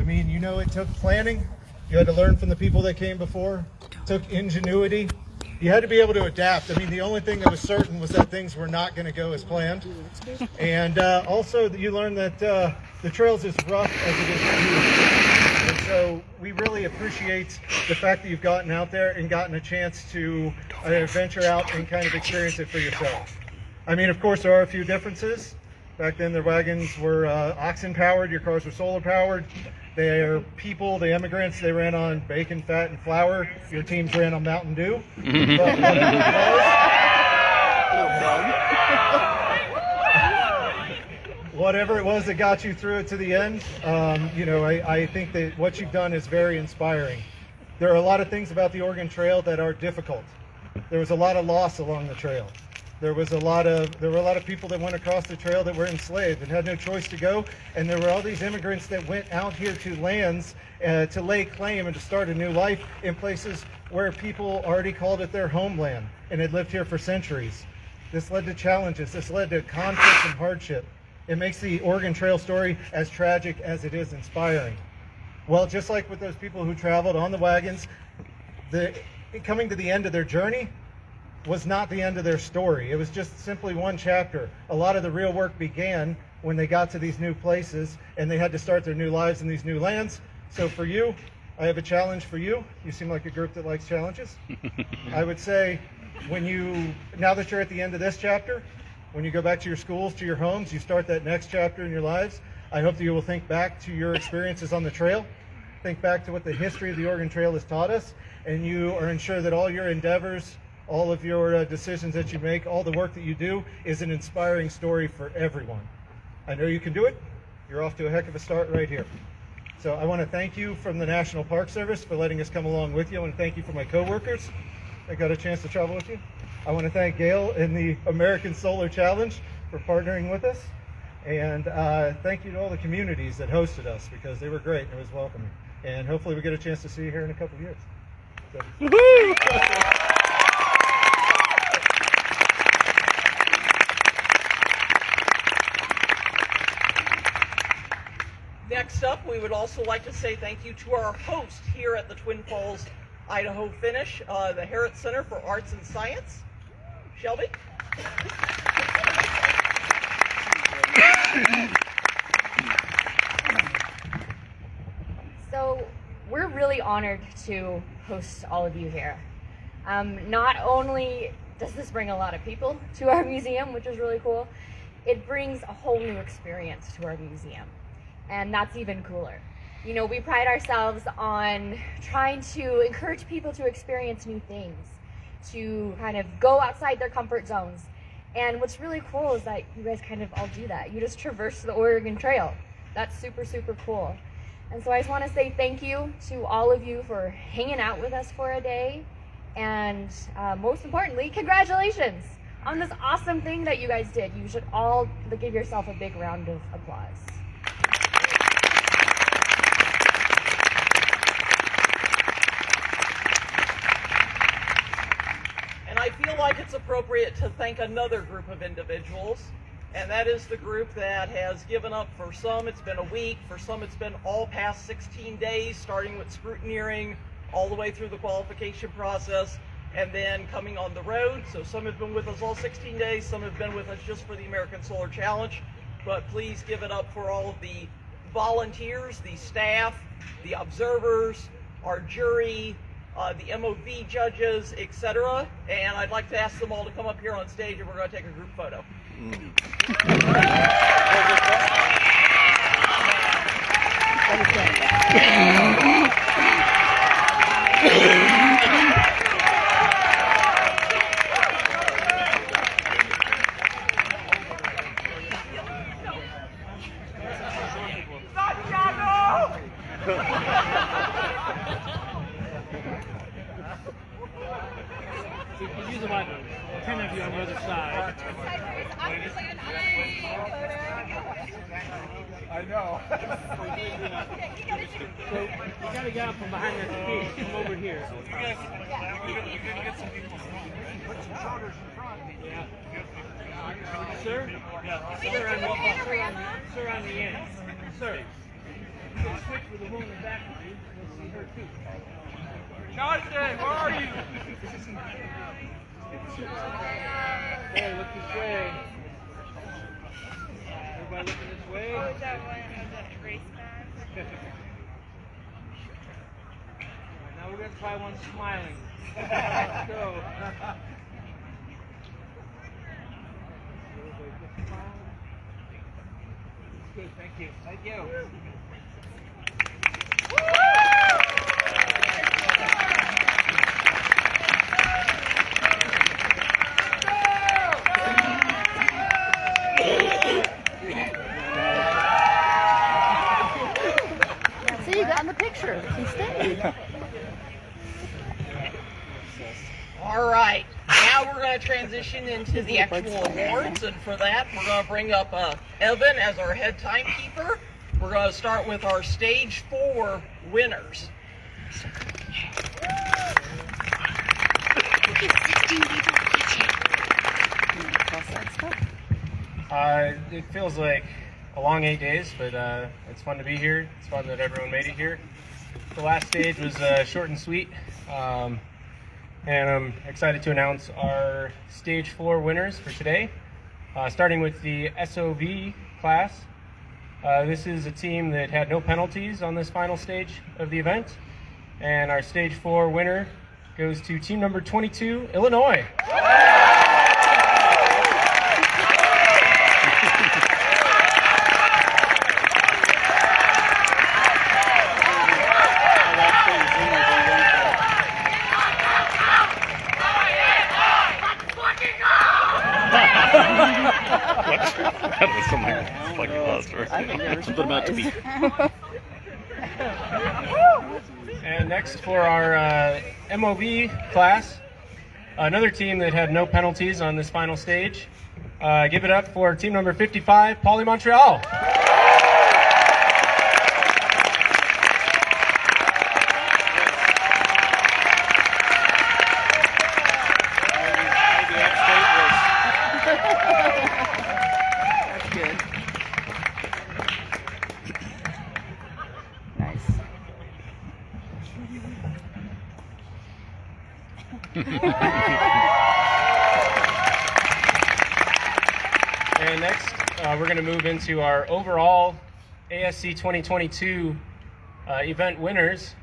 I mean, you know, it took planning. You had to learn from the people that came before. It took ingenuity. You had to be able to adapt. I mean, the only thing that was certain was that things were not going to go as planned. And also, you learned that the trail's as rough as it is beautiful. And so we really appreciate the fact that you've gotten out there and gotten a chance to venture out and kind of experience it for yourself. I mean, of course, there are a few differences. Back then, the wagons were oxen-powered. Your cars were solar-powered. They are people, the immigrants, they ran on bacon, fat, and flour. Your teams ran on Mountain Dew. But whatever it was that got you through it to the end, you know, I think that what you've done is very inspiring. There are a lot of things about the Oregon Trail that are difficult. There was a lot of loss along the trail. There were a lot of people that went across the trail that were enslaved and had no choice to go. And there were all these immigrants that went out here to lands to lay claim and to start a new life in places where people already called it their homeland and had lived here for centuries. This led to challenges. This led to conflict and hardship. It makes the Oregon Trail story as tragic as it is inspiring. Well, just like with those people who traveled on the wagons, coming to the end of their journey was not the end of their story. It was just simply one chapter. A lot of the real work began when they got to these new places and they had to start their new lives in these new lands. So for you, I have a challenge for you. You seem like a group that likes challenges. I would say now that you're at the end of this chapter, when you go back to your schools, to your homes, you start that next chapter in your lives, I hope that you will think back to your experiences on the trail, think back to what the history of the Oregon Trail has taught us, and you are ensured that all your endeavors, all of your decisions that you make, all the work that you do is an inspiring story for everyone. I know you can do it. You're off to a heck of a start right here. So I want to thank you from the National Park Service for letting us come along with you. I want to thank you for my coworkers that got a chance to travel with you. I want to thank Gail and the American Solar Challenge for partnering with us. And thank you to all the communities that hosted us because they were great and it was welcoming. And hopefully we get a chance to see you here in a couple of years. So. Next up, we would also like to say thank you to our host here at the Twin Falls, Idaho Finish, the Herritt Center for Arts and Science. Shelby? So we're really honored to host all of you here. Not only does this bring a lot of people to our museum, which is really cool, it brings a whole new experience to our museum. And that's even cooler. You know, we pride ourselves on trying to encourage people to experience new things, to kind of go outside their comfort zones. And what's really cool is that you guys kind of all do that. You just traverse the Oregon Trail. That's super, super cool. And so I just want to say thank you to all of you for hanging out with us for a day. And most importantly, congratulations on this awesome thing that you guys did. You should all give yourself a big round of applause. And I feel like it's appropriate to thank another group of individuals, and that is the group that has given up. For some, it's been a week. For some, it's been all past 16 days, starting with scrutineering all the way through the qualification process, and then coming on the road. So some have been with us all 16 days. Some have been with us just for the American Solar Challenge. But please give it up for all of the volunteers, the staff, the observers, our jury, the MOV judges, etc. And I'd like to ask them all to come up here on stage and we're going to take a group photo. Use the mic. 10 of you on the other side. I know. So you gotta get up from behind that tree. Come over here. You guys, we're gonna get some people. Put some shoulders in front. Yeah. Sir? Yeah. Sir on the end. Sir. Switch with the woman in the back of you. We'll see her too. Jonathan, where are you? Hey, look this way. Everybody looking this way. Oh, is that one of the race cars? Now we're going to try one smiling. Let's go. Good, thank you. Thank you. See, you got in the picture. He stayed. All right, now we're going to transition into the actual awards, and for that, we're going to bring up Evan as our head timekeeper. We're going to start with our Stage 4 winners. It feels like a long 8 days, but it's fun to be here. It's fun that everyone made it here. The last stage was short and sweet, and I'm excited to announce our Stage 4 winners for today, starting with the SOV class. This is a team that had no penalties on this final stage of the event, and our Stage 4 winner goes to team number 22, Illinois. That was something fucking monster. Something about to be. And next for our MOV class, another team that had no penalties on this final stage. Give it up for team number 55, Poly Montreal. That's good. Nice. And next, we're going to move into our overall ASC 2022 event winners.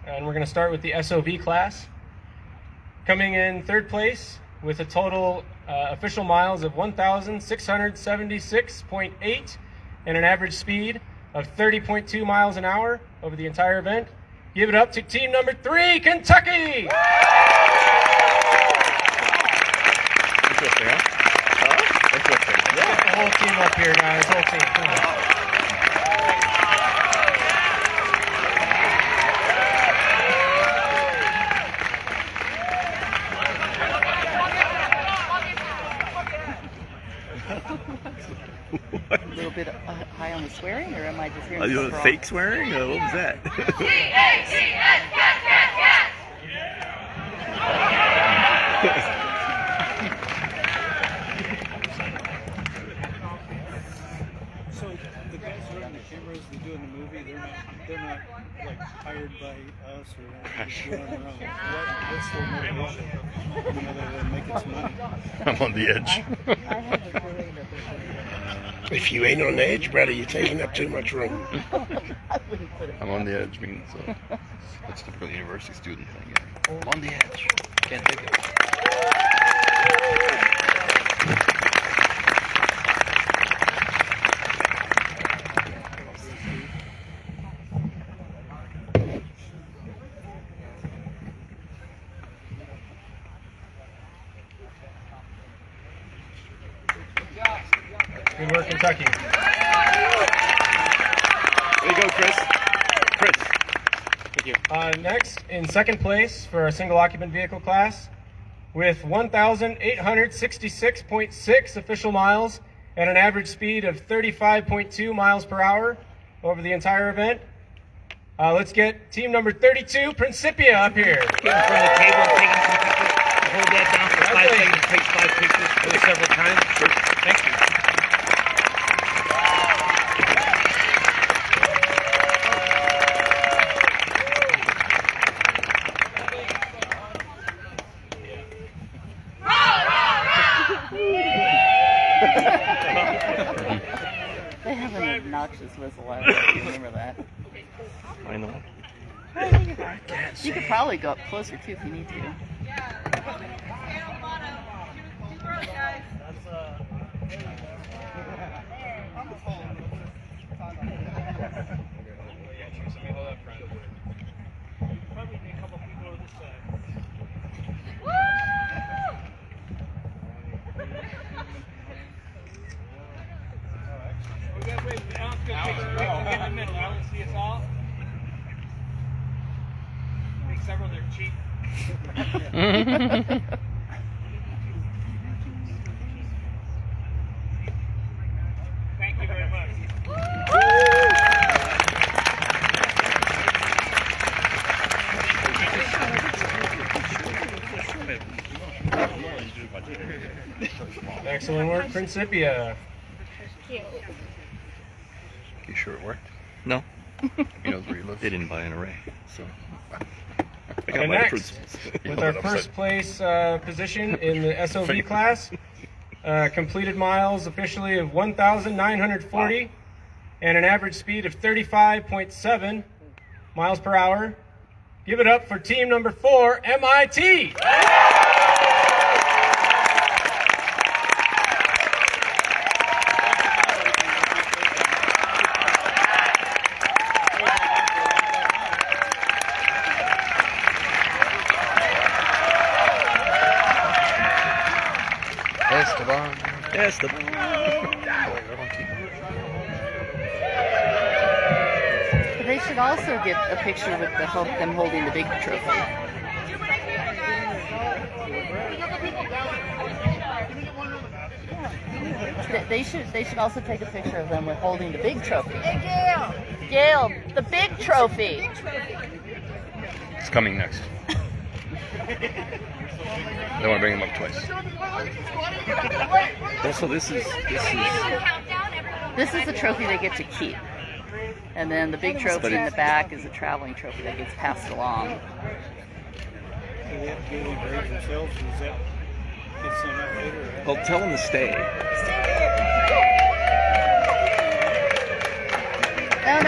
And we're going to start with the SOV class. Coming in third place with a total official miles of 1,676.8 and an average speed of 30.2 miles an hour over the entire event. Give it up to team number 3, Kentucky! Interesting, huh? Interesting. Get the whole team up here, guys. Whole team. Come on. A little bit high on the swearing, or am I just hearing Are you stuff wrong? fake swearing? What was that? So the guys who are on the cameras, they're doing the movie. They're not like hired by us or anything. They're doing their own. What's their motivation? Other than making some money. I'm on the edge. I have a feeling that If you ain't on the edge, brother, you're taking up too much room. I wouldn't put it. I'm on the edge means that's typical university student thing. Yeah. I'm on the edge. Can't take it. Good work, Kentucky. There you go, Chris. Chris. Thank you. Next, in second place for our single occupant vehicle class, with 1,866.6 official miles and an average speed of 35.2 miles per hour over the entire event. Let's get team number 32, Principia, up here. Get in front of the table and take some pictures. Hold that down for 5 seconds. Take 5 pictures. Do it several times. Thank you. was a while ago. You remember that? I know. You could probably go up closer too if you need to. Several they're cheap. Thank you very much. Excellent work, Principia. You sure it worked? No. You know where you live? They didn't buy an array, so. I got And my next, principles. with our first place position in the SOV class, completed miles officially of 1,940 and an average speed of 35.7 miles per hour. Give it up for team number 4, MIT. Esteban. Esteban. They should also get a picture with them holding the big trophy. They should also take a picture of them with holding the big trophy. Hey, Gail! Gail, the big trophy. It's coming next. They want to bring him up twice. Also, this is the trophy they get to keep. And then the big trophy in the back is a traveling trophy that gets passed along. Do they have to get any grades themselves? Or is that get sent out later? Well, tell them to stay.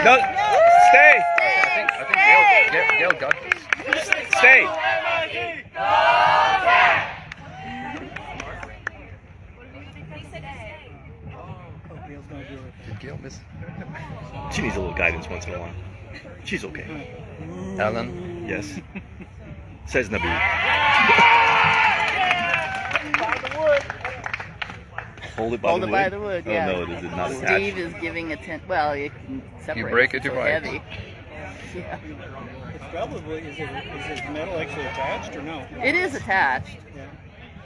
No. Stay! I think Gail got this. Stay! Did Gail miss? She needs a little guidance once in a while. She's okay. Alan? Yes. Says Nabil. Hold it by Hold the it wood? by the wood, yeah. Oh no, it is not attached. Steve is giving a well, you can separate. You break it, it's you so break. heavy. Yeah. It's probably, is it metal actually attached or no? It is attached. Yeah.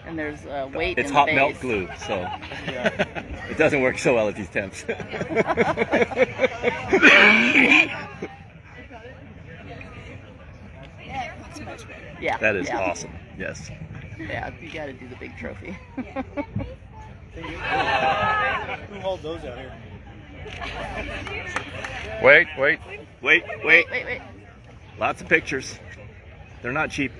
And there's weight It's in hot the melt base. glue, so it doesn't work so well at these temps. Yeah. That is yeah. awesome. Yes. Yeah, you got to do the big trophy. Who hold those out here? Wait. Wait. Lots of pictures. They're not cheap.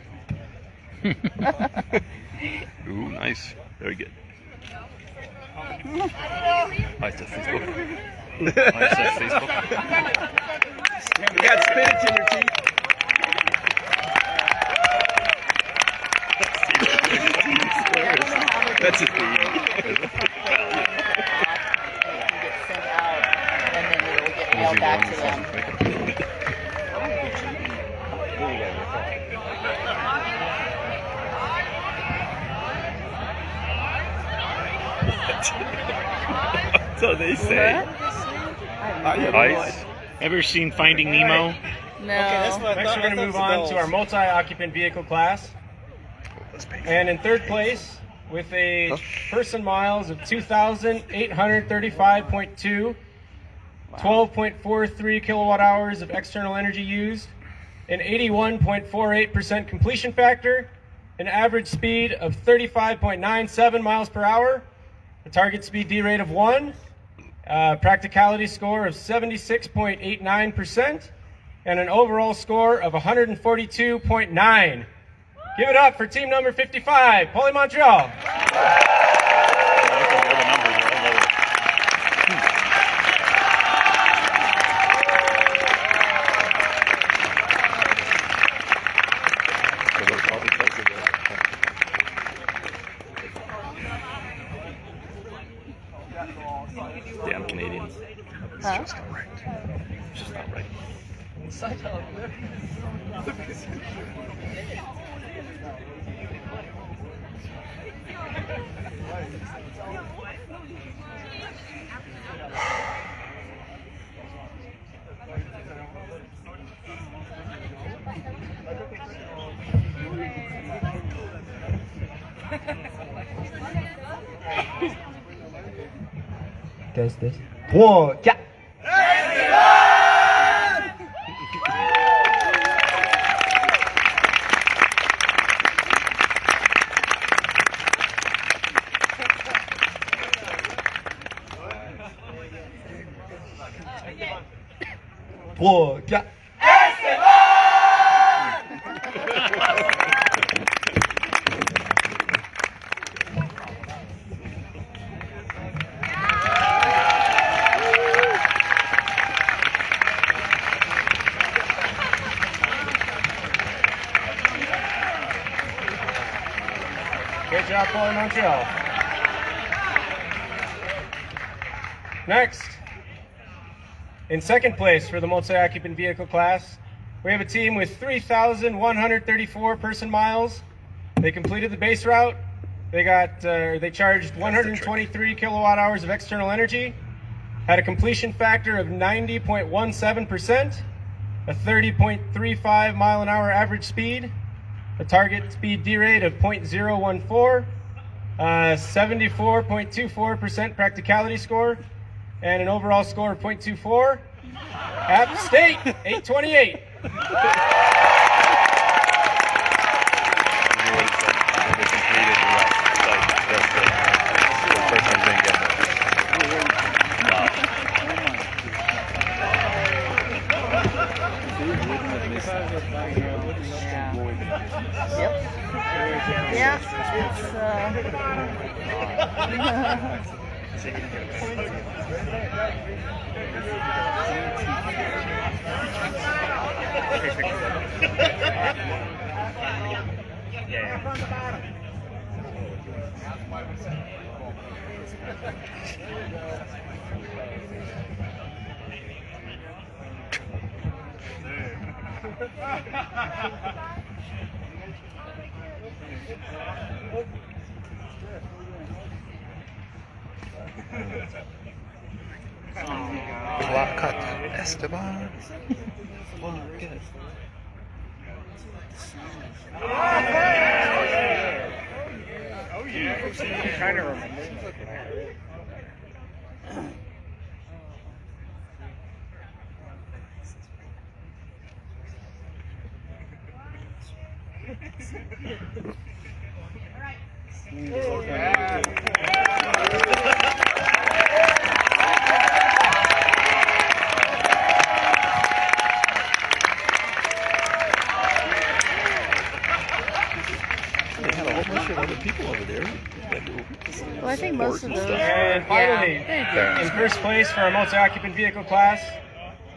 Ooh, nice. Very good. I said Facebook. You got spinach in your teeth. That's a theme. It can get sent out, and then it'll get mailed back to them. So they say. Ice. Ever seen Finding Nemo? No. Next, we're going to move on to our multi-occupant vehicle class. And in third place, with a person miles of 2,835.2, 12.43 kilowatt hours of external energy used, an 81.48% completion factor, an average speed of 35.97 miles per hour, a target speed D rate of 1, practicality score of 76.89%, and an overall score of 142.9. Give it up for team number 55, Poly Montreal. Test, test. 3, 4. Trois, quatre. Great job, Paulie Montreal. Next, in second place for the multi-occupant vehicle class, we have a team with 3,134 person miles. They completed the base route. They charged 123 kilowatt hours of external energy, had a completion factor of 90.17%, a 30.35 mile an hour average speed, a target speed D rate of 0.014, 74.24% practicality score, and an overall score of 0.24. App State, 828. Yep. Yeah. Clock cut. Esteban. Oh yeah. I'm trying to remember. They had a whole bunch of other people over there. Well, I think most of those. And finally, Yeah. in first place for our multi-occupant vehicle class,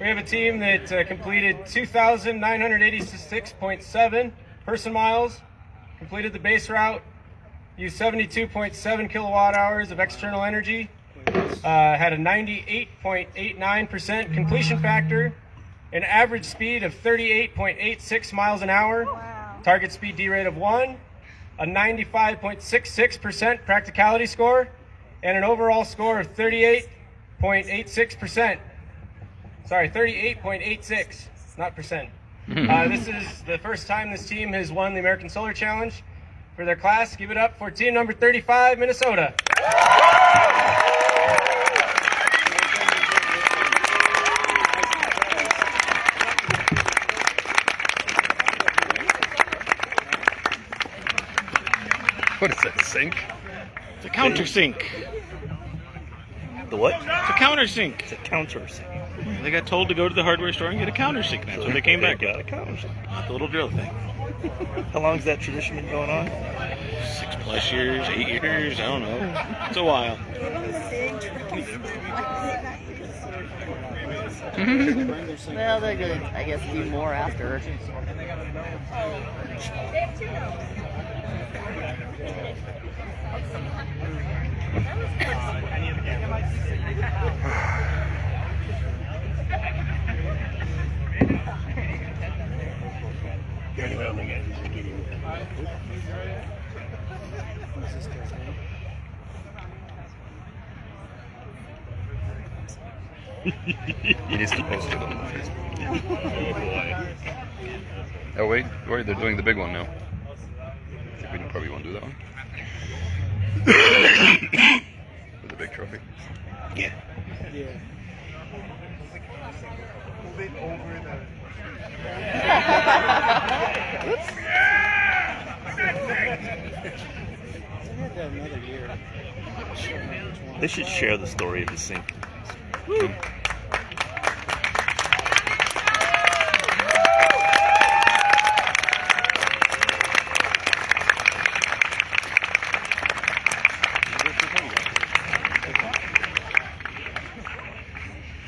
we have a team that completed 2,986.7 person miles, completed the base route, used 72.7 kilowatt hours of external energy, had a 98.89% completion factor, an average speed of 38.86 miles an hour, target speed D rate of 1, a 95.66% practicality score, and an overall score of 38.86%. Sorry, 38.86, not percent. This is the first time this team has won the American Solar Challenge for their class. Give it up for team number 35, Minnesota. What is that, sink? It's a countersink. The what? It's a countersink. It's a countersink. They got told to go to the hardware store and get a countersink. That's when they came back. Got a countersink. Not the little drill thing. How long's that tradition been going on? 6+ years, 8 years, I don't know. It's a while. Well, they're gonna, I guess, do more after. What's this guy's name? He needs to post it on the Facebook. Oh wait, they're doing the big one now. I think we probably won't do that one. With the big trophy. Yeah. Yeah. Move it over the. Another year. They should share the story of the sink.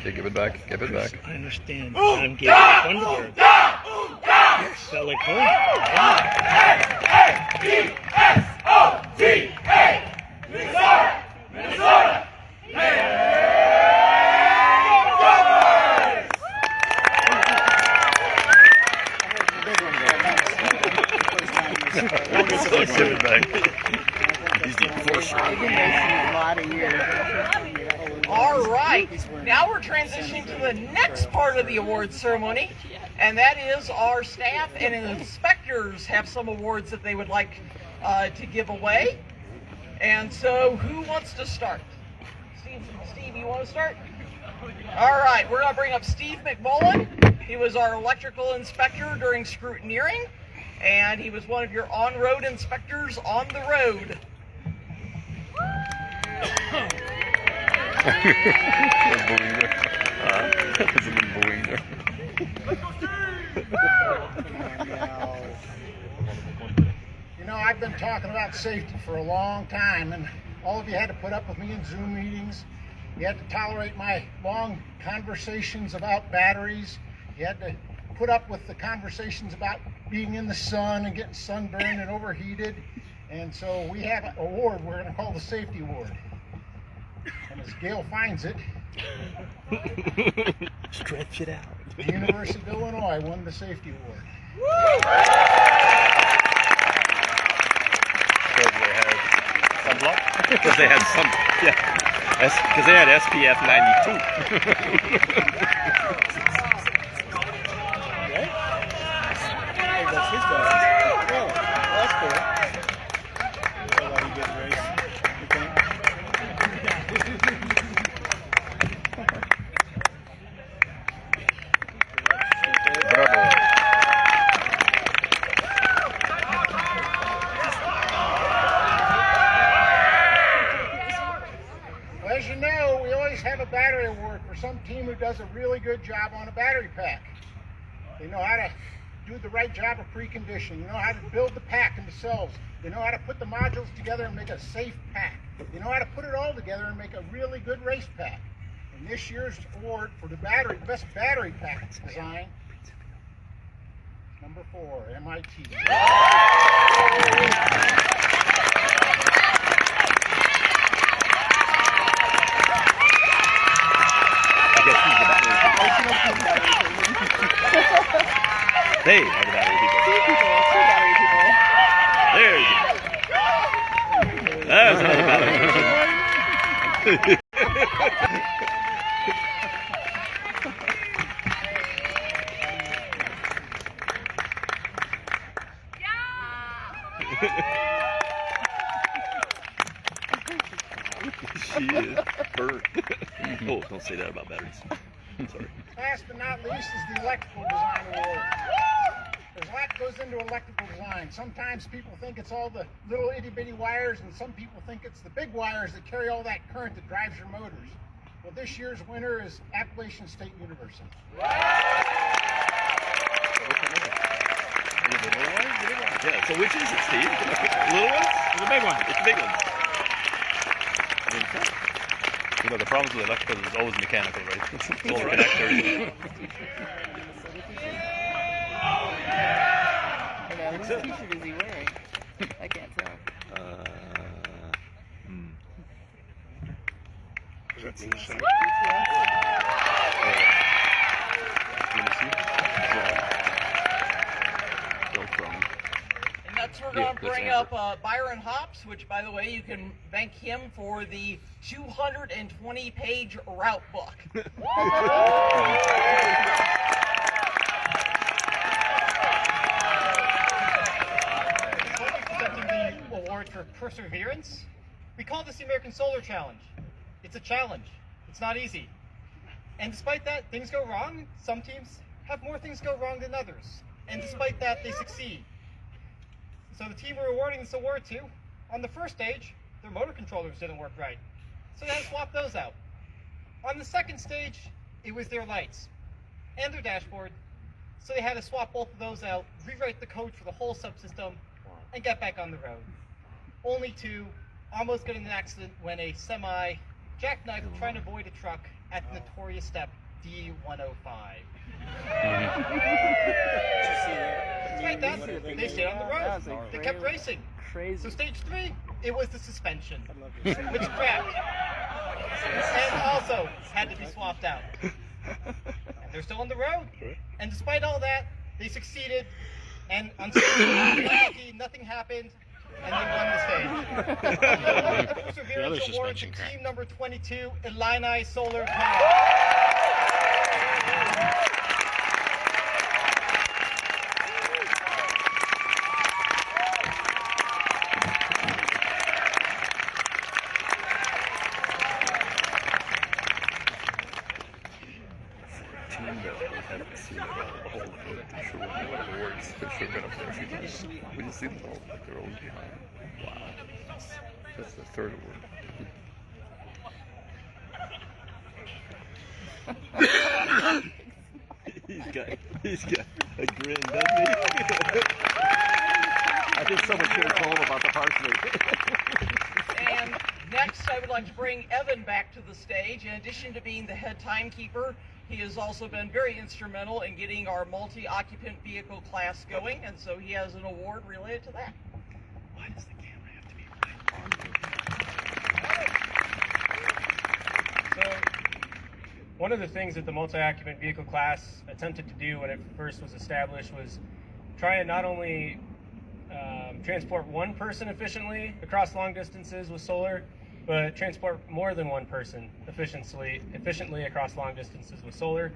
Okay, give it back. Give it back. I understand. I'm getting Thunderbird. Yes, felt like home. Give it back. He's the enforcer. They've been racing a lot of years. All right, now we're transitioning to the next part of the awards ceremony, and that is our staff and inspectors have some awards that they would like to give away. And so, who wants to start? Steve, you want to start? All right, we're going to bring up Steve McMullen. He was our electrical inspector during scrutineering, and he was one of your on-road inspectors on the road. You know, I've been talking about safety for a long time, and all of you had to put up with me in Zoom meetings. You had to tolerate my long conversations about batteries. You had to put up with the conversations about being in the sun and getting sunburned and overheated. And so we have an award we're going to call the Safety Award. And as Gail finds it, Stretch it out. the University of Illinois won the Safety Award. Because they had some, yeah. Because they had SPF 92. Hey, that's his guy. Oh, that's cool. Oh, well, you get the race. You think? Bravo. Well, as you know, we always have a battery award for some team who does a really good job on a battery pack. They know how to do the right job of preconditioning. You know how to build the pack themselves. They know how to put the modules together and make a safe pack. They know how to put it all together and make a really good race pack. And this year's award for the best battery pack design, number 4, MIT. They are the battery people. There you go. That was another battery. She is hurt. Oh, don't say that about batteries. I'm sorry. Last but not least is the Electrical Design Award. There's a lot that goes into electrical design. Sometimes people think it's all the little itty-bitty wires, and some people think it's the big wires that carry all that current that drives your motors. Well, this year's winner is Appalachian State University. Yeah, so which is it, Steve? The little one or the big one? It's the big one. You know, the problems with electrical is always mechanical, right? It's all connectors. Whose t-shirt is he wearing? I can't tell. Is that the And that's Next, we're going to bring up Byron Hops, which, by the way, you can thank him for the 220-page route book. Presenting the award for perseverance. We call this the American Solar Challenge. It's a challenge. It's not easy. And despite that, things go wrong. Some teams have more things go wrong than others. And despite that, they succeed. So the team we're awarding this award to, on the first stage, their motor controllers didn't work right. So they had to swap those out. On the second stage, it was their lights and their dashboard. So they had to swap both of those out, rewrite the code for the whole subsystem, and get back on the road. Only to almost get in an accident when a semi jackknifed trying to avoid a truck at the notorious step D105. Despite that, they stayed on the road. They kept racing. So stage 3, it was the suspension, which cracked. And also had to be swapped out. And they're still on the road. And despite all that, they succeeded. And on stage 3, nothing happened. And they won the stage. The Perseverance Award to team number 22, Illini Solar Car. We just see them all like they're all behind. Wow. That's the third award. he's got a grin, doesn't he? I think someone should have told him about the parsley. And next, I would like to bring Evan back to the stage. In addition to being the head timekeeper, he has also been very instrumental in getting our multi-occupant vehicle class going, and so he has an award related to that. Why does the camera have to be So, one of the things that the multi-occupant vehicle class attempted to do when it first was established was try and not only transport one person efficiently across long distances with solar, but transport more than one person efficiently across long distances with solar.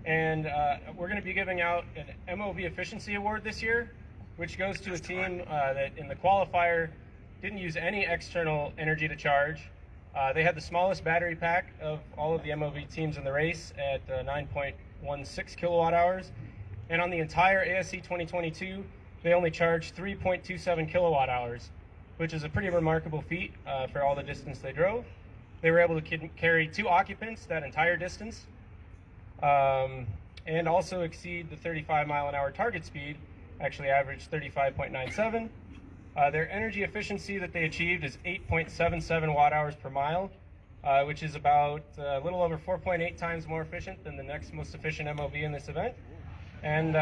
And we're going to be giving out an MOV Efficiency Award this year, which goes to a team that in the qualifier didn't use any external energy to charge. They had the smallest battery pack of all of the MOV teams in the race at 9.16 kilowatt hours. And on the entire ASC 2022, they only charged 3.27 kilowatt hours, which is a pretty remarkable feat for all the distance they drove. They were able to carry 2 occupants that entire distance, and also exceed the 35-mile-an-hour target speed, actually averaged 35.97. Their energy efficiency that they achieved is 8.77 watt-hours per mile, which is about a little over 4.8 times more efficient than the next most efficient MOV in this event. And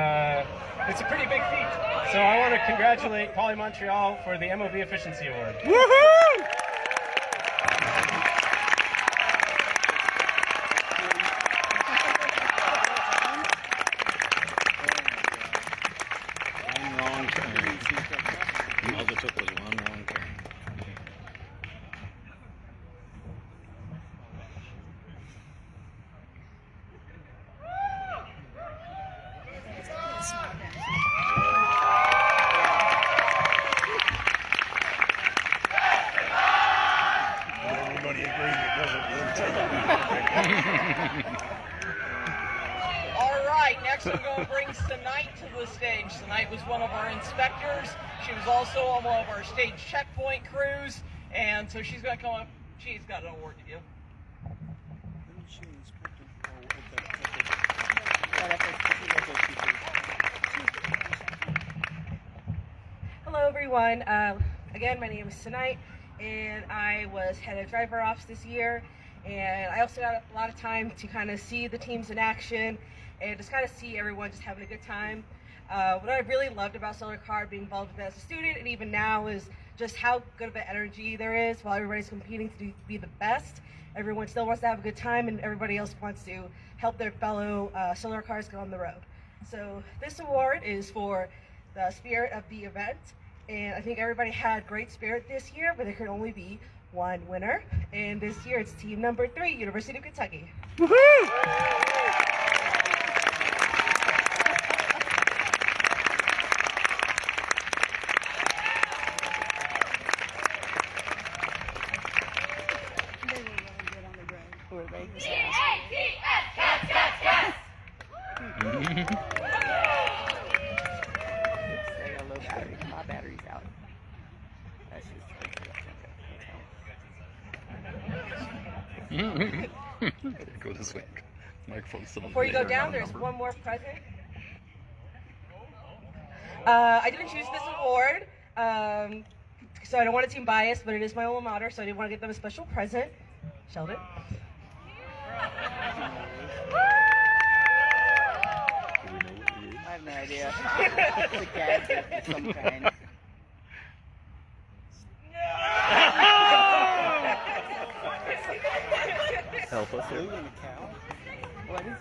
it's a pretty big feat. So I want to congratulate Poly Montreal for the MOV Efficiency Award. Woohoo! One wrong turn. All it took was one wrong turn. Everybody agrees it doesn't. All right, next I'm going to bring Sanite to the stage. Sanite was one of our inspectors. She was also on one of our stage checkpoint crews, and so she's going to come up. She's got an award to give. Hello everyone. Again, my name is Sanite, and I was head of driver ops this year, and I also got a lot of time to kind of see the teams in action and just kind of see everyone just having a good time. What I really loved about Solar Car, being involved with it as a student and even now, is just how good of an energy there is. While everybody's competing to be the best, everyone still wants to have a good time, and everybody else wants to help their fellow Solar Cars get on the road. So this award is for the spirit of the event, and I think everybody had great spirit this year, but there could only be one winner. And this year it's team number 3, University of Kentucky. My battery's out. That's just Go this way. Microphone's still Before you go down, there's one more present. I didn't choose this award, so I don't want to seem biased, but it is my alma mater, so I did want to get them a special present. Sheldon. I have no idea. It's a gadget of some kind. Help us here.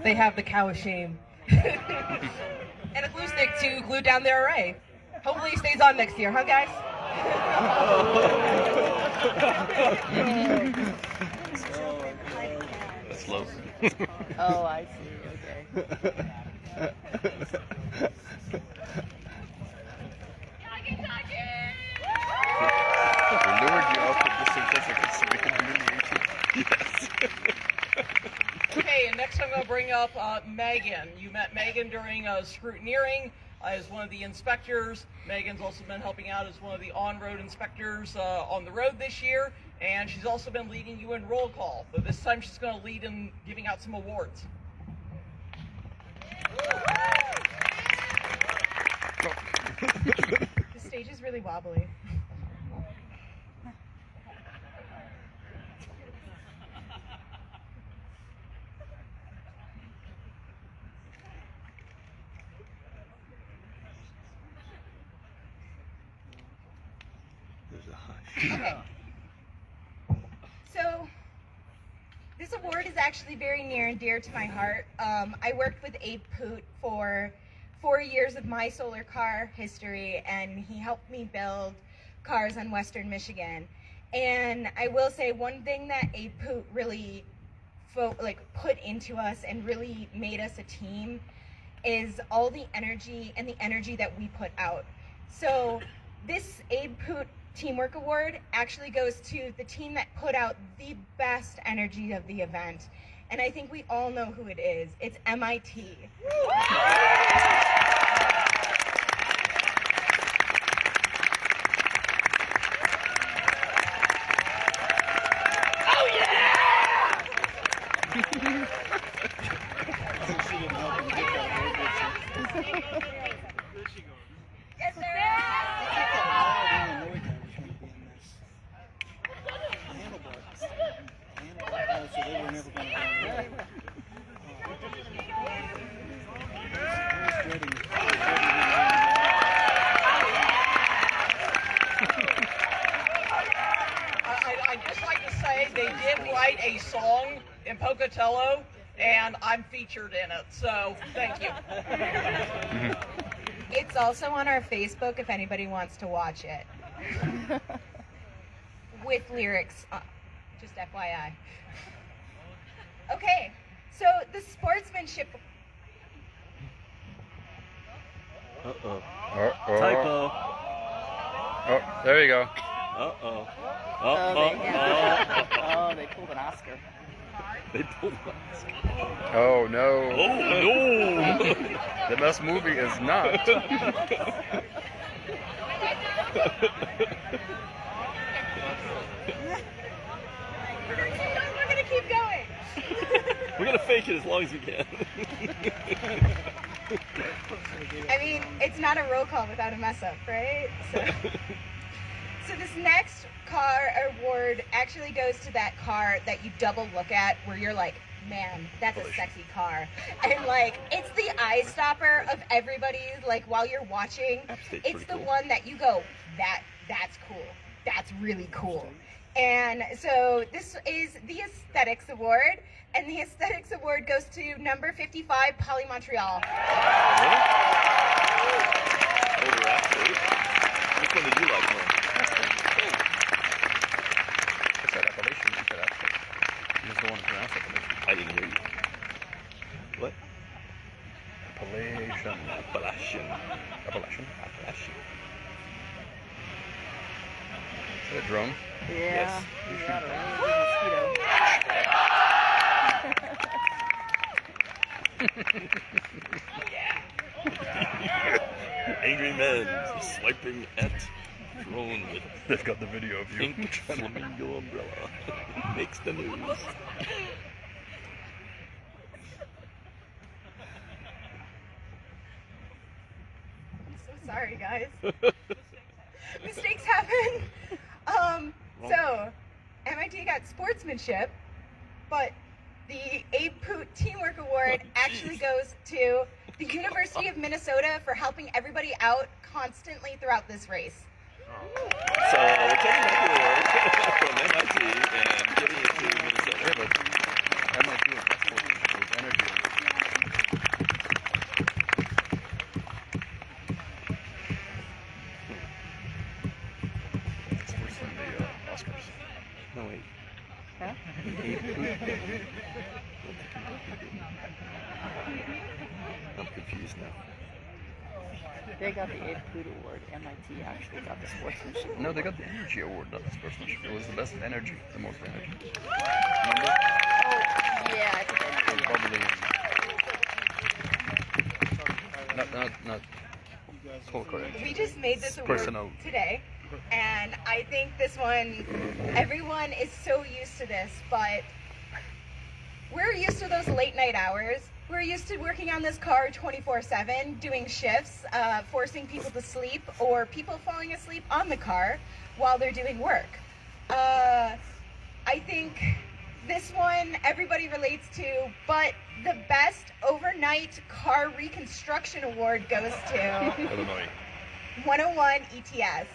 They have the cow of shame. And a glue stick to glue down their array. Hopefully it stays on next year, huh guys? Slow. Oh, I see. Okay. We lured you up with this certificate so we can humiliate you. Yes. Okay, and next I'm going to bring up Megan. You met Megan during scrutineering as one of the inspectors. Megan's also been helping out as one of the on-road inspectors on the road this year, and she's also been leading you in roll call. But this time she's going to lead in giving out some awards. The stage is really wobbly. There's a hush. Okay. So, this award is actually very near and dear to my heart. I worked with Abe Poot for 4 years of my solar car history, and he helped me build cars on Western Michigan. And I will say one thing that Abe Poot really put into us and really made us a team is all the energy and the energy that we put out. So this Abe Poot Teamwork Award actually goes to the team that put out the best energy of the event. And I think we all know who it is. It's MIT. Oh yeah! Yes, sir! I'd just like to say they did write a song in Pocatello, and I'm featured in it, so thank you. It's also on our Facebook if anybody wants to watch it. With lyrics, just FYI. Okay, so the sportsmanship. Uh-oh. Typo. Oh, there you go. Uh-oh. Oh, they pulled an Oscar. They pulled an Oscar. Oh, no. Oh, no. The best movie is not. We're gonna keep going. We're going to fake it as long as we can. I mean, it's not a roll call without a mess up, right? So this next car award actually goes to that car that you double look at where you're like, man, that's a sexy car. And like, it's the eye stopper of everybody, like while you're watching. It's the one that you go, that's cool. That's really cool. And so this is the Aesthetics Award, and the Aesthetics Award goes to number 55, Poly Montreal. Which one did you Appalachian. Is that a drone? Yeah. Angry men swiping at drone. They've got the video of you. Pink flamingo umbrella. Makes the news. So sorry, guys. Mistakes happen. So MIT got sportsmanship, but the Abe Poot Teamwork Award actually goes to the University of Minnesota for helping everybody out constantly throughout this race. So we're taking that award from MIT and giving it to Minnesota. MIT is energy. It's worse than the Oscars. No, wait. Huh? I'm confused now. They got the Abe Poot Award. MIT actually got the sportsmanship. No, they got the energy award, not the sportsmanship. It was the best energy, the most energy. Remember? Oh, yeah, I think I It was bubbly. Not full correct. We just made this award Personal. today, and I think this one, everyone is so used to this, but we're used to those late night hours. We're used to working on this car 24/7, doing shifts, forcing people to sleep, or people falling asleep on the car while they're doing work. I think this one everybody relates to, but the best overnight car reconstruction award goes to Illinois. 101 ETS.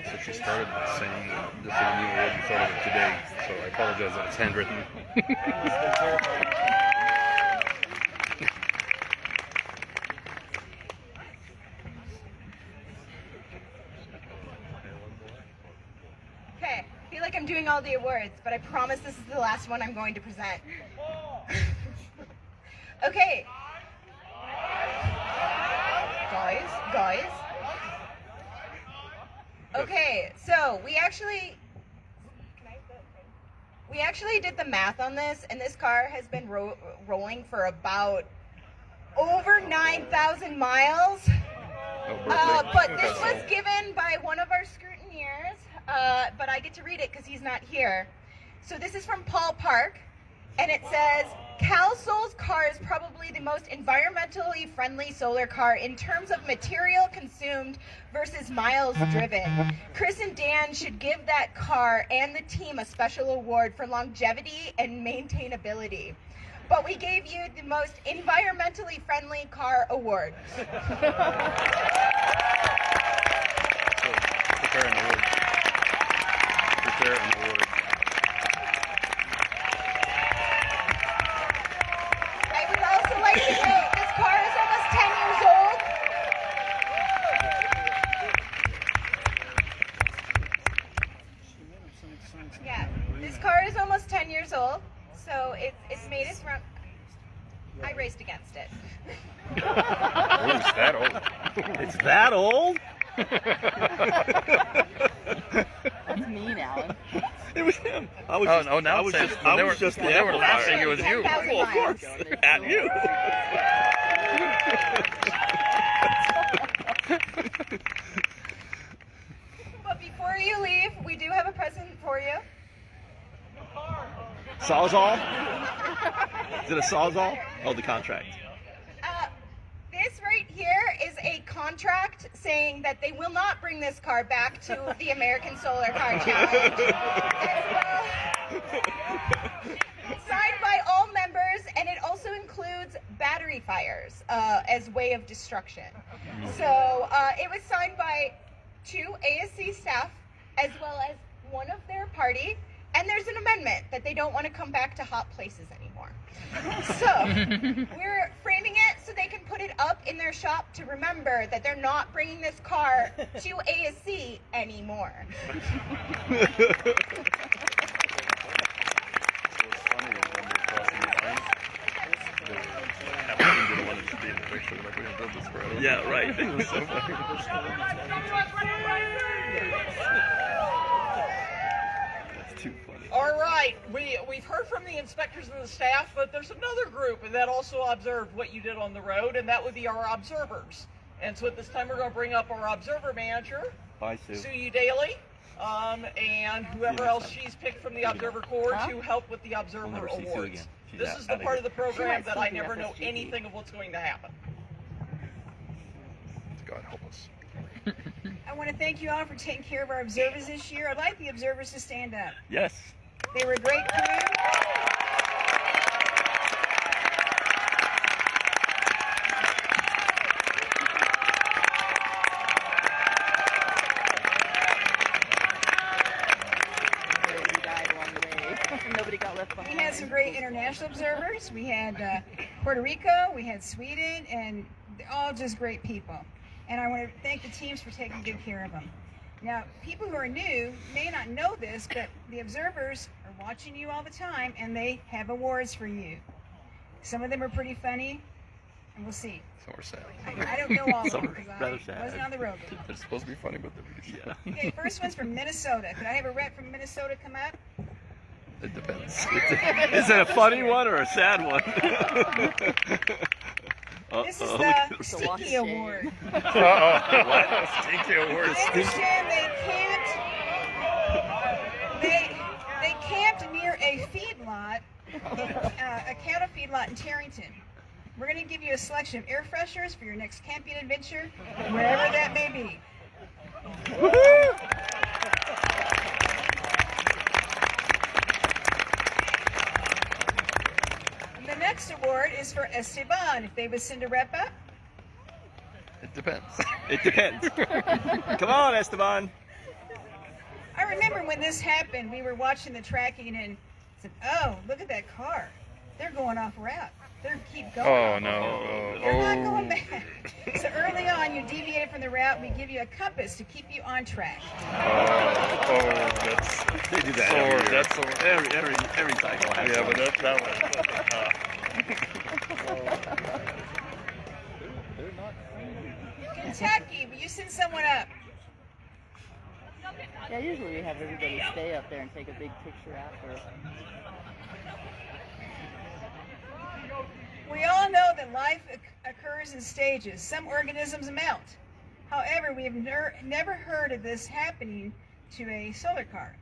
So she started saying this is a new award. You thought of it today, so I apologize that it's handwritten. Okay, I feel like I'm doing all the awards, but I promise this is the last one I'm going to present. Okay. Guys. Okay, so we actually did the math on this, and this car has been rolling for about over 9,000 miles. But this was given by one of our scrutineers, but I get to read it because he's not here. So this is from Paul Park, and it says, CalSol's car is probably the most environmentally friendly solar car in terms of material consumed versus miles driven. Chris and Dan should give that car and the team a special award for longevity and maintainability. But we gave you the most environmentally friendly car award. Prepare an award. Prepare an award. I would also like to note this car is almost 10 years old. Yeah, this car is almost 10 years old, so it's made its run. I raced against it. Oh, it's that old. It's that old? That's mean, Alan. It was him. I was just they were laughing. It was you. Well, of course. At you. But before you leave, we do have a present for you. Sawzall? Is it a Sawzall? Oh, the contract. This right here is a contract saying that they will not bring this car back to the American Solar Car Challenge. Signed by all members, and it also includes battery fires as way of destruction. So it was signed by 2 ASC staff as well as one of their party, and there's an amendment that they don't want to come back to hot places anymore. anymore. So we're framing it so they can put it up in their shop to remember that they're not bringing this car to ASC anymore. Yeah, right. It was so funny. That's too funny. All right, we've heard from the inspectors and the staff, but there's another group that also observed what you did on the road, and that would be our observers. And so at this time, we're going to bring up our observer manager, Bye, Sue. Sue Daly, and whoever else she's picked from the Observer Corps to help with the Observer never see Sue Awards. again. She's This out- is the outta part here. of the program that I She might never still know be FSGD. anything of what's going to happen. God help us. I want to thank you all for taking care of our observers this year. I'd like the observers to stand up. Yes. They were a great crew. Nobody died along the way. Nobody got left behind. We had some great international observers. We had Puerto Rico, we had Sweden, and they're all just great people. And I want to thank the teams for taking good care of them. Now, people who are new may not know this, but the observers are watching you all the time, and they have awards for you. Some of them are pretty funny, and we'll see. Some are sad. I don't know all of Some them are because rather I sad. wasn't on the road. They're supposed to be funny, but they're yeah. Okay, first one's from Minnesota. Could I have a rep from Minnesota come up? It depends. Is it a funny one or a sad one? This is the Stinky Award. What? Stinky Award. I understand they camped near a feedlot, a cattle feedlot in Tarrington. We're going to give you a selection of air fresheners for your next camping adventure, wherever that may be. The next award is for Esteban. If they would send a rep up. It depends. It depends. Come on, Esteban. I remember when this happened, we were watching the tracking and said, "Oh, look at that car. They're going off route. They're keep going. Oh no. They're not going back." So early on, you deviated from the route. We give you a compass to keep you on track. That's They do that so, every year. that's so, Every cycle has yeah, one. but that was Kentucky, will you send someone up? Yeah, usually we have everybody stay up there and take a big picture after. We all know that life occurs in stages. Some organisms melt. However, we have never heard of this happening to a solar car.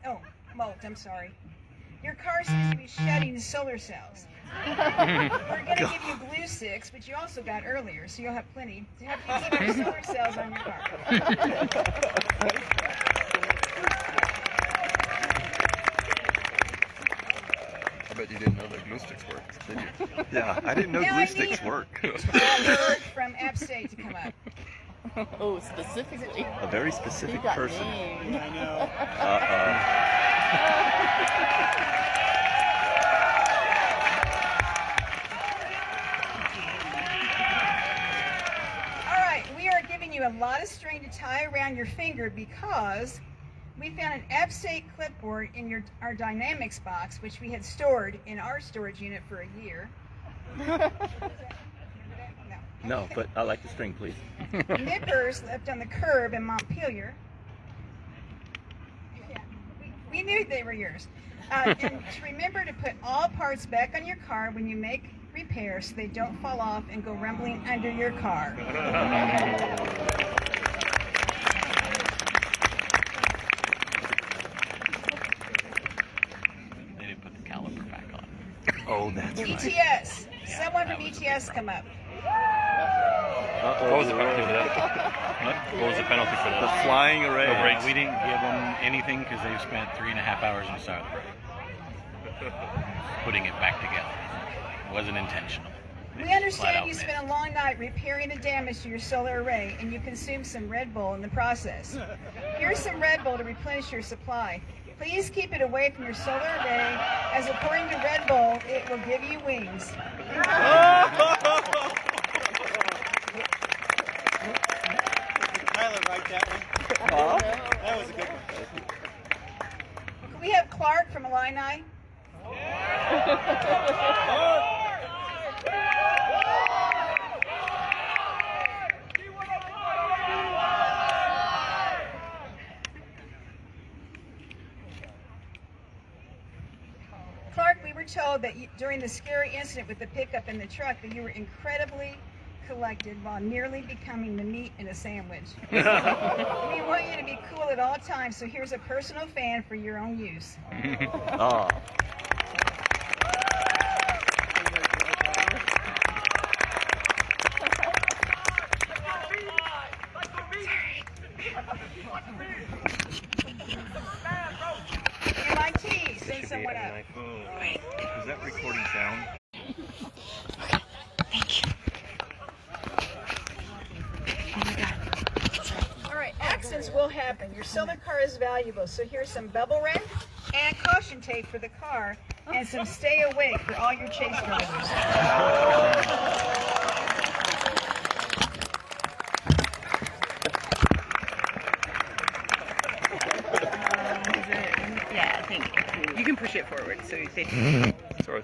Oh, molt, I'm sorry. Your car seems to be shedding solar cells. We're going to give you glue sticks, but you also got earlier, so you'll have plenty to help you keep your solar cells on your car. I bet you didn't know that glue sticks worked, did you? Yeah, I didn't know Now glue I sticks need- work. Albert from App State to come up. Oh, specifically. A very He specific got person. named. I know. All right, we are giving you a lot of string to tie around your finger because we found an App State clipboard in our Dynamics box, which we had stored in our storage unit for a year. No, but I like the string, please. Nippers left on the curb in Montpelier. Yeah, we knew they were yours. And to remember to put all parts back on your car when you make repairs so they don't fall off and go rumbling under your car. They didn't put the caliper back on. Oh, that's right. ETS. Someone from ETS come up. What was the penalty for that? What was the penalty for that? The flying array. We didn't give them anything because they spent 3.5 hours on the side of the road putting it back together. It wasn't intentional. They We just flat understand out you missed. spent a long night repairing the damage to your solar array and you consumed some Red Bull in the process. Here's some Red Bull to replenish your supply. Please keep it away from your solar array, as according to Red Bull, it will give you wings. Tyler, write that one. That was a good one. Can we have Clark from Illini? Clark, we were told that during the scary incident with the pickup and the truck that you were incredibly collected while nearly becoming the meat in a sandwich. We want you to be cool at all times, so here's a personal fan for your own use. Ah. MIT, send someone up. Is that recording sound? All right, accidents will happen. Your solar car is valuable, so here's some bubble wrap and caution tape for the car, and some stay awake for all your chase drivers. Yeah, thank you. You can push it forward so they. Sorry.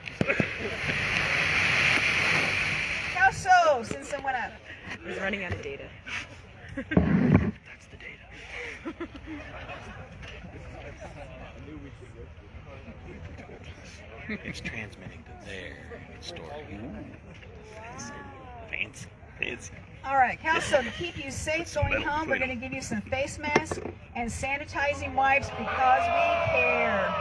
How so? Send someone up. I was running out of data. That's the data. It's transmitting to there. It's storing. Fancy. Fancy. All right, Kelso, to keep you safe going home, we're going to give you some face masks and sanitizing wipes because we care.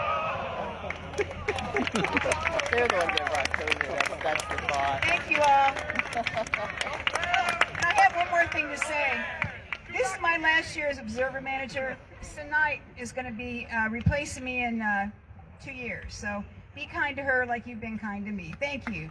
They're the ones that brought COVID. That's the thought. Thank you all. I have one more thing to say. This is my last year as observer manager. Tonight is going to be replacing me in 2 years. So be kind to her like you've been kind to me. Thank you.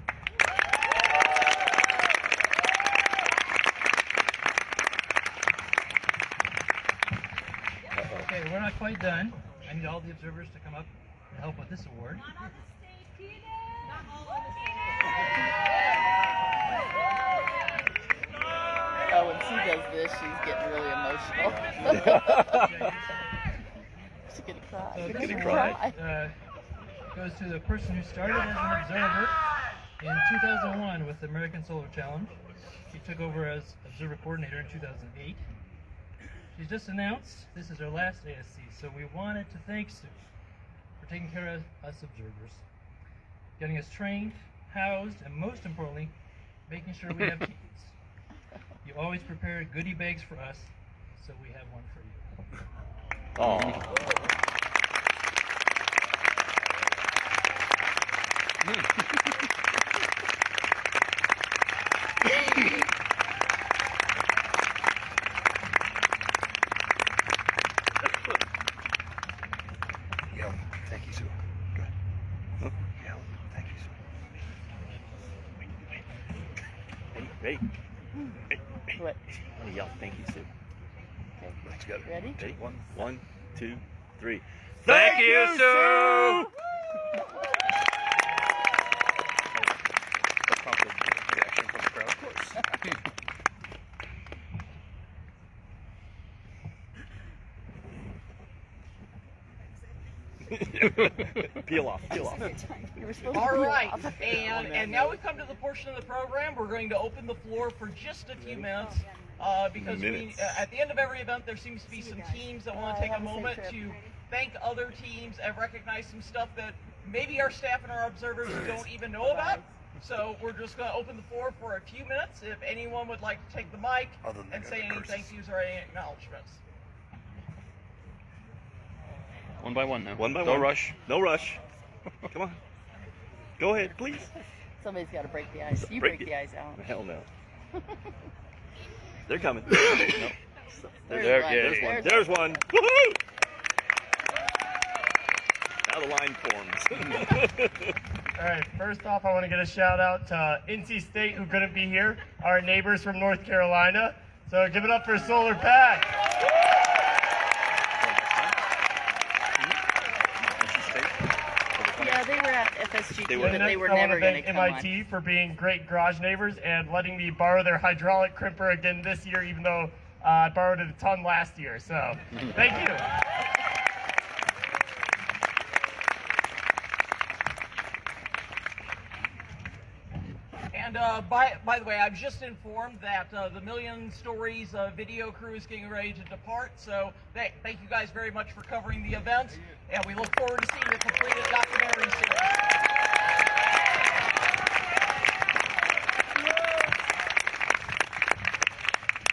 Okay, we're not quite done. I need all the observers to come up and help with this award. Oh, when she does this, she's getting really emotional. She's gonna cry. So She's this gonna award cry. goes to the person who started as an observer in 2001 with the American Solar Challenge. She took over as observer coordinator in 2008. She's just announced this is her last ASC, so we wanted to thank Sue for taking care of us observers, getting us trained, housed, and most importantly, making sure we have keys. You always prepare goodie bags for us, so we have one for you. Yell, thank you, Sue. Good. Huh? Yell, thank you, Sue. Hey. What? I'm gonna yell, thank you, Sue. Okay. Let's go. Ready? Ready? 1, 2, 3. Thank you, Sue! That prompted reaction from the crowd, of course. Peel off. All right, and now we come to the portion of the program. We're going to open the floor for just a few minutes because at the end of every event there seems to be some teams that want to take a moment to thank other teams and recognize some stuff that maybe our staff and our observers don't even know about. So we're just going to open the floor for a few minutes. If anyone would like to take the mic and say any thank yous or any acknowledgments. One by one now. One by one. No rush. No rush. Come on. Go ahead, please. Somebody's got to break the ice. You break the ice out. Hell no. They're coming. No. There's one. There's one. Woohoo! Now the line forms. All right, first off, I want to get a shout out to NC State, who couldn't be here, our neighbors from North Carolina. So give it up for Solar Pack. They were. They were I never want to going thank to come on. MIT for being great garage neighbors and letting me borrow their hydraulic crimper again this year, even though I borrowed it a ton last year. So, thank you. And by the way, I've just informed that the Million Stories video crew is getting ready to depart. So thank you guys very much for covering the event, and we look forward to seeing the completed documentary series.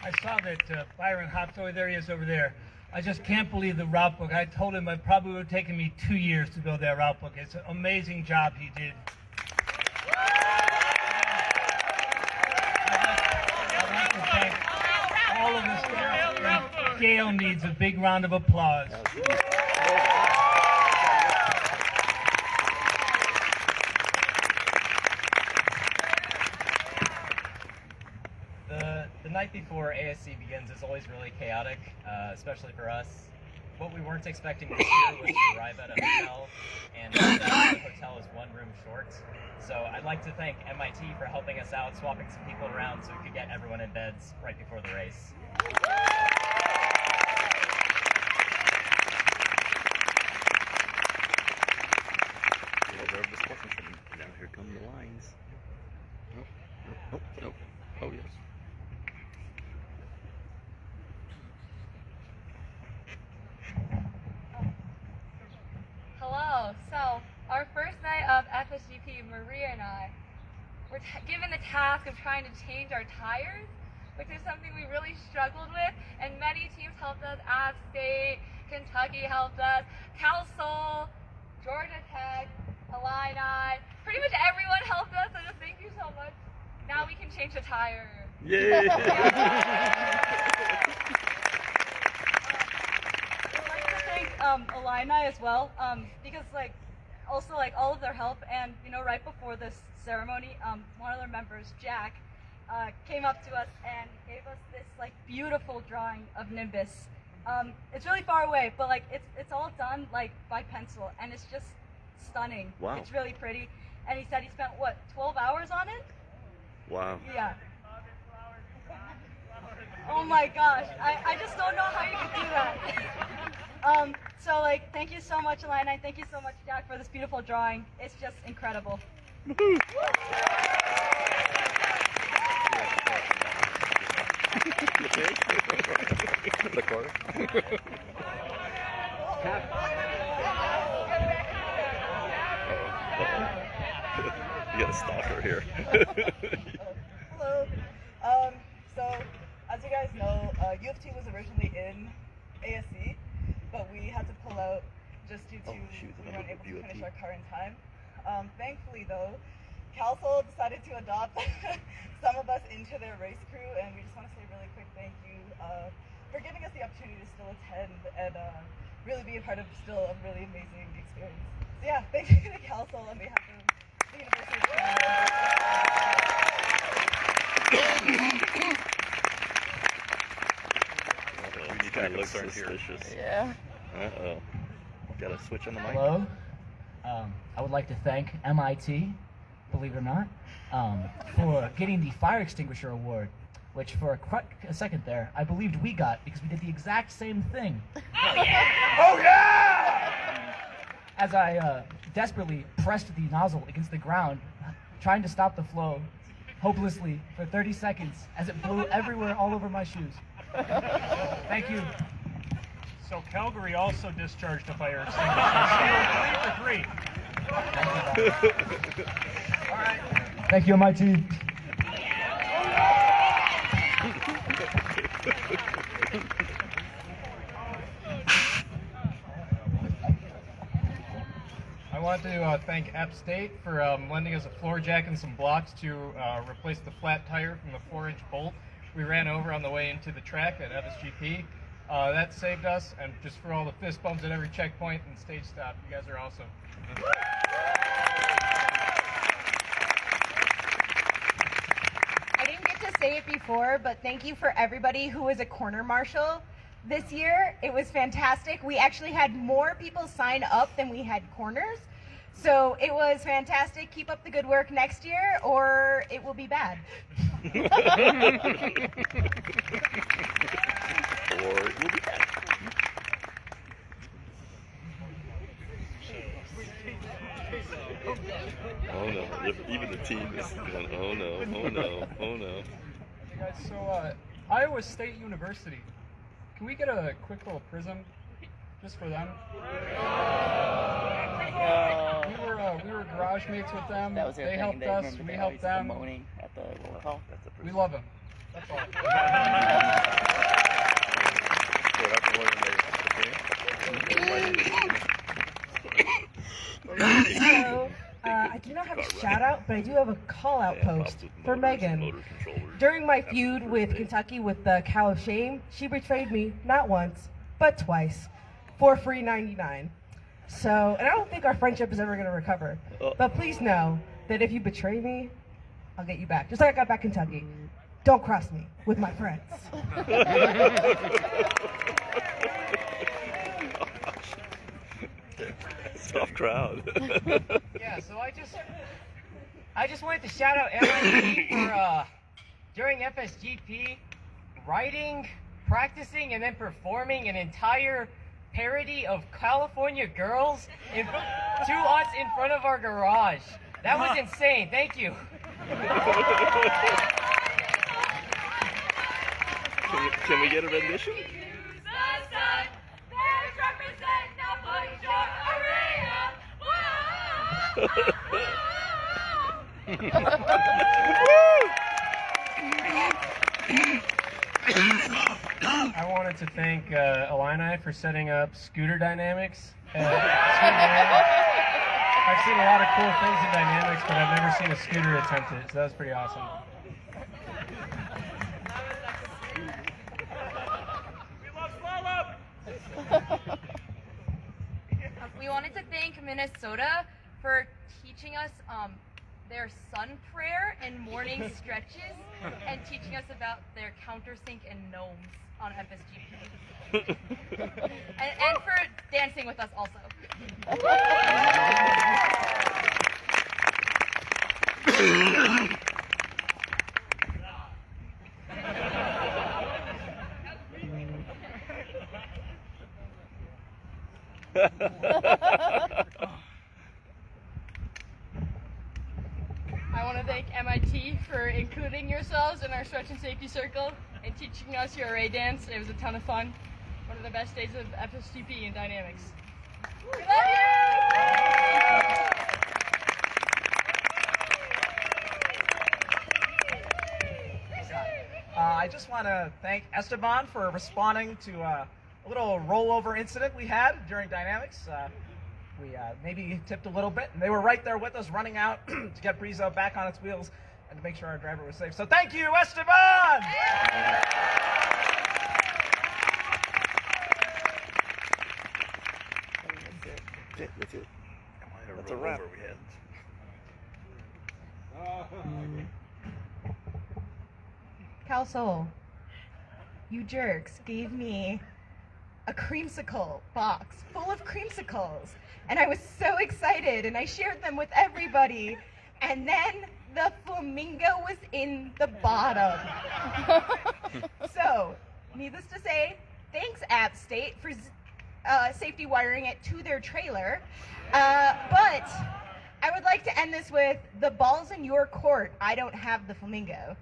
I saw that Byron Hoptoy, there he is over there. I just can't believe the route book. I told him it probably would have taken me 2 years to build that route book. It's an amazing job he did. I'd like to thank all of the staff, and Gail needs a big round of applause. The night before ASC begins is always really chaotic, especially for us. What we weren't expecting this year was to arrive at a hotel, and the hotel is one room short. So I'd like to thank MIT for helping us out, swapping some people around so we could get everyone in beds right before the race. Now here come the lines. Nope. Oh yes. Hello. So, our first night of FSGP, Maria and I were given the task of trying to change our tires, which is something we really struggled with, and many teams helped us. App State, Kentucky helped us, Cal Sol, Georgia Tech, Illini, pretty much everyone helped us, so just thank you so much. Now we can change the tire. Yay! Illini as well, because also all of their help, and right before this ceremony, one of their members, Jack, came up to us and gave us this beautiful drawing of Nimbus. It's really far away, but it's all done by pencil, and it's just stunning. Wow. It's really pretty, and he said he spent 12 hours on it? Wow. Yeah. Oh my gosh, I just don't know how you could do that. So thank you so much, Illini. Thank you so much, Jack, for this beautiful drawing. It's just incredible. The car. You got a stalker here. Hello. So, as you guys know, U of T was originally in ASC, but we had to pull out just due to we weren't able to finish our car in time. Thankfully, though, Cal Sol decided to adopt some of us into their race crew, and we just want to say a really quick thank you for giving us the opportunity to still attend and really be a part of still a really amazing experience. So yeah, thank you to Cal Sol on behalf of the University of You kind of look suspicious. Yeah. Uh-oh. Got a switch on the mic? Hello. I would like to thank MIT, believe it or not, for getting the fire extinguisher award, which for a second there, I believed we got because we did the exact same thing. Oh yeah! Oh yeah! As I desperately pressed the nozzle against the ground, trying to stop the flow, hopelessly for 30 seconds, as it blew everywhere all over my shoes. Thank you. So Calgary also discharged a fire extinguisher. 3 for 3. All right. Thank you, MIT. I want to thank App State for lending us a floor jack and some blocks to replace the flat tire from the 4-inch bolt we ran over on the way into the track at FSGP. That saved us, and just for all the fist bumps at every checkpoint and stage stop, you guys are awesome. I didn't get to say it before, but thank you for everybody who was a corner marshal this year. It was fantastic. We actually had more people sign up than we had corners. So it was fantastic. Keep up the good work next year, or it will be bad. Or it will be bad. Oh no, even the team is going, oh no, oh no, oh no. Guys, so Iowa State University, can we get a quick little prism just for them? We were garage mates with them. That was their they thing. helped They us. remember We they helped always them. moaning at the roll call. We love them. That's all. So, I do not have a shout out, but I do have a call out post for Megan. During my feud with Kentucky with the Cow of Shame, she betrayed me not once, but twice for free 99. So, and I don't think our friendship is ever going to recover. But please know that if you betray me, I'll get you back. Just like I got back Kentucky. Don't cross me with my friends. Tough crowd. Yeah, so I just wanted to shout out MIT for during FSGP writing, practicing, and then performing an entire parody of California Girls to us in front of our garage. That was insane. Thank you. Can we get a rendition? I wanted to thank Illini for setting up Scooter Dynamics. I've seen a lot of cool things in Dynamics, but I've never seen a scooter attempt it, so that was pretty awesome. We wanted to thank Minnesota for teaching us their sun prayer and morning stretches, and teaching us about their countersink and gnomes on FSGP. and for dancing with us also. I want to thank MIT for including yourselves in our stretch and safety circle and teaching us your array dance. It was a ton of fun. One of the best days of FSGP in Dynamics. We love I just want to thank Esteban for responding to a little rollover incident we had during Dynamics. We maybe tipped a little bit, and they were right there with us running out to get Brizo back on its wheels and to make sure our driver was safe. So thank you, Esteban! That's it. That's a wrap. We had. Cal Soul, you jerks gave me a creamsicle box full of creamsicles, and I was so excited, and I shared them with everybody, and then the flamingo was in the bottom. So, needless to say, thanks App State for safety wiring it to their trailer, but I would like to end this with, the ball's in your court, I don't have the flamingo.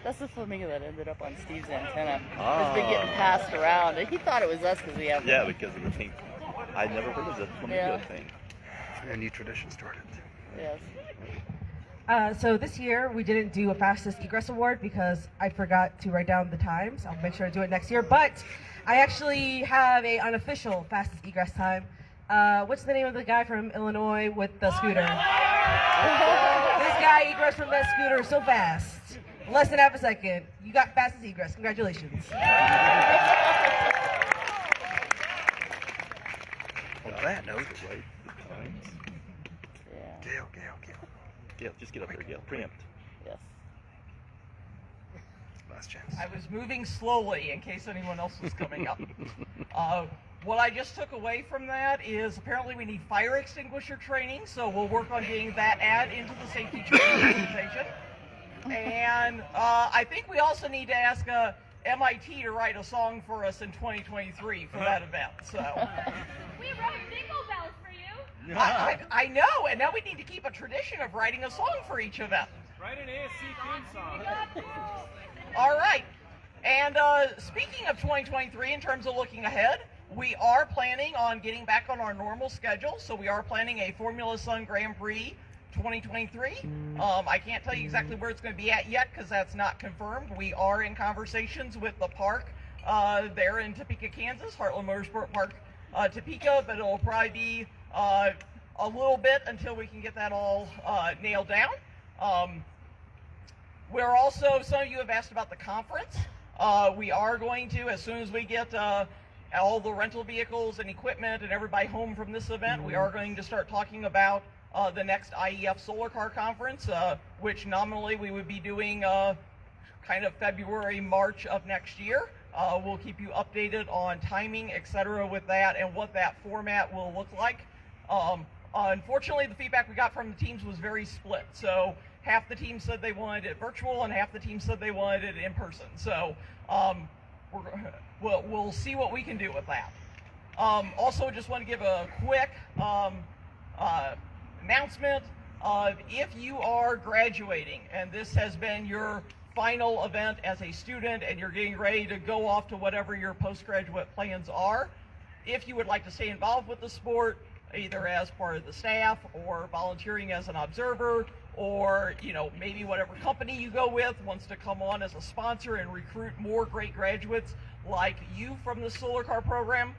That's the flamingo that ended up on Steve's antenna. It's been getting passed around, and he thought it was us because we have. Yeah, because of the pink. I'd never heard of the flamingo Yeah. thing. A new tradition started. Yes. So this year we didn't do a fastest egress award because I forgot to write down the times. I'll make sure to do it next year. But I actually have a unofficial fastest egress time. What's the name of the guy from Illinois with the scooter? This guy egress from that scooter so fast. Less than half a second. You got fastest egress. Congratulations. On that note, right? The times. Gail. Gail, just get up there, Gail. Preempt. Yes. I was moving slowly in case anyone else was coming up. what I just took away from that is apparently we need fire extinguisher training, so we'll work on getting that add into the safety training organization. And I think we also need to ask MIT to write a song for us in 2023 for that event. So We wrote jingle bells for you. I know, and now we need to keep a tradition of writing a song for each event. Write an ASC theme song. All right. And speaking of 2023, in terms of looking ahead, we are planning on getting back on our normal schedule. So we are planning a Formula Sun Grand Prix 2023. I can't tell you exactly where it's going to be at yet because that's not confirmed. We are in conversations with the park there in Topeka, Kansas, Heartland Motorsport Park, Topeka, but it'll probably be a little bit until we can get that all nailed down. We're also, some of you have asked about the conference. We are going to, as soon as we get all the rental vehicles and equipment and everybody home from this event, we are going to start talking about the next IEF Solar Car Conference, which nominally we would be doing kind of February, March of next year. We'll keep you updated on timing, etc. with that and what that format will look like. Unfortunately, the feedback we got from the teams was very split. So half the team said they wanted it virtual and half the team said they wanted it in person. So we'll see what we can do with that. Also, just want to give a quick announcement. If you are graduating and this has been your final event as a student and you're getting ready to go off to whatever your postgraduate plans are, if you would like to stay involved with the sport, either as part of the staff or volunteering as an observer, or maybe whatever company you go with wants to come on as a sponsor and recruit more great graduates like you from the Solar Car program,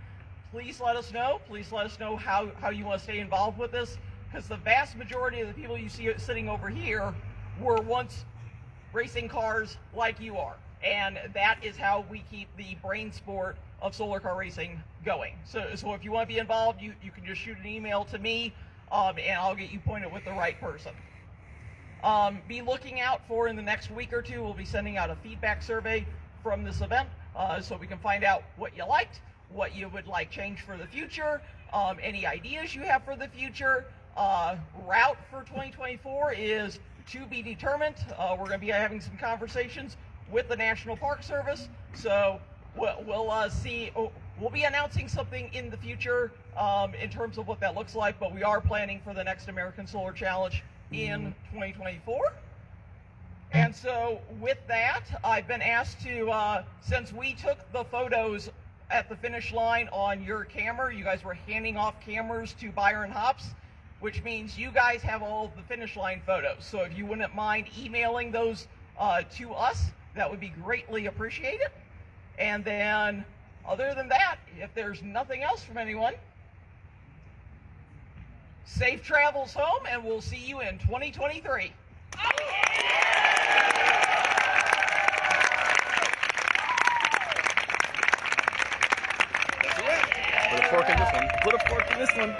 please let us know. Please let us know how you want to stay involved with this, because the vast majority of the people you see sitting over here were once racing cars like you are, and that is how we keep the brain sport of solar car racing going. So if you want to be involved, you can just shoot an email to me, and I'll get you pointed with the right person. Be looking out for, in the next week or two, we'll be sending out a feedback survey from this event, so we can find out what you liked, what you would like change for the future, any ideas you have for the future. Route for 2024 is to be determined. We're going to be having some conversations with the National Park Service, so we'll see. We'll be announcing something in the future in terms of what that looks like, but we are planning for the next American Solar Challenge in 2024. And so with that, I've been asked to, since we took the photos at the finish line on your camera, you guys were handing off cameras to Byron Hops, which means you guys have all the finish line photos. So if you wouldn't mind emailing those to us, that would be greatly appreciated. And then, other than that, if there's nothing else from anyone, safe travels home, and we'll see you in 2023. Put a fork in this one. Put a fork in this one.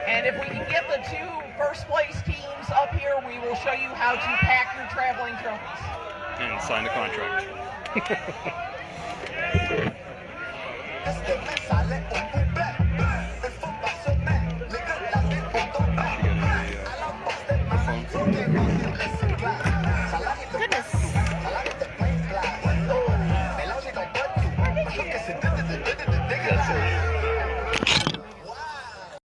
And if we can get the 2 first place teams up here, we will show you how to pack your traveling trophies. And sign the contract.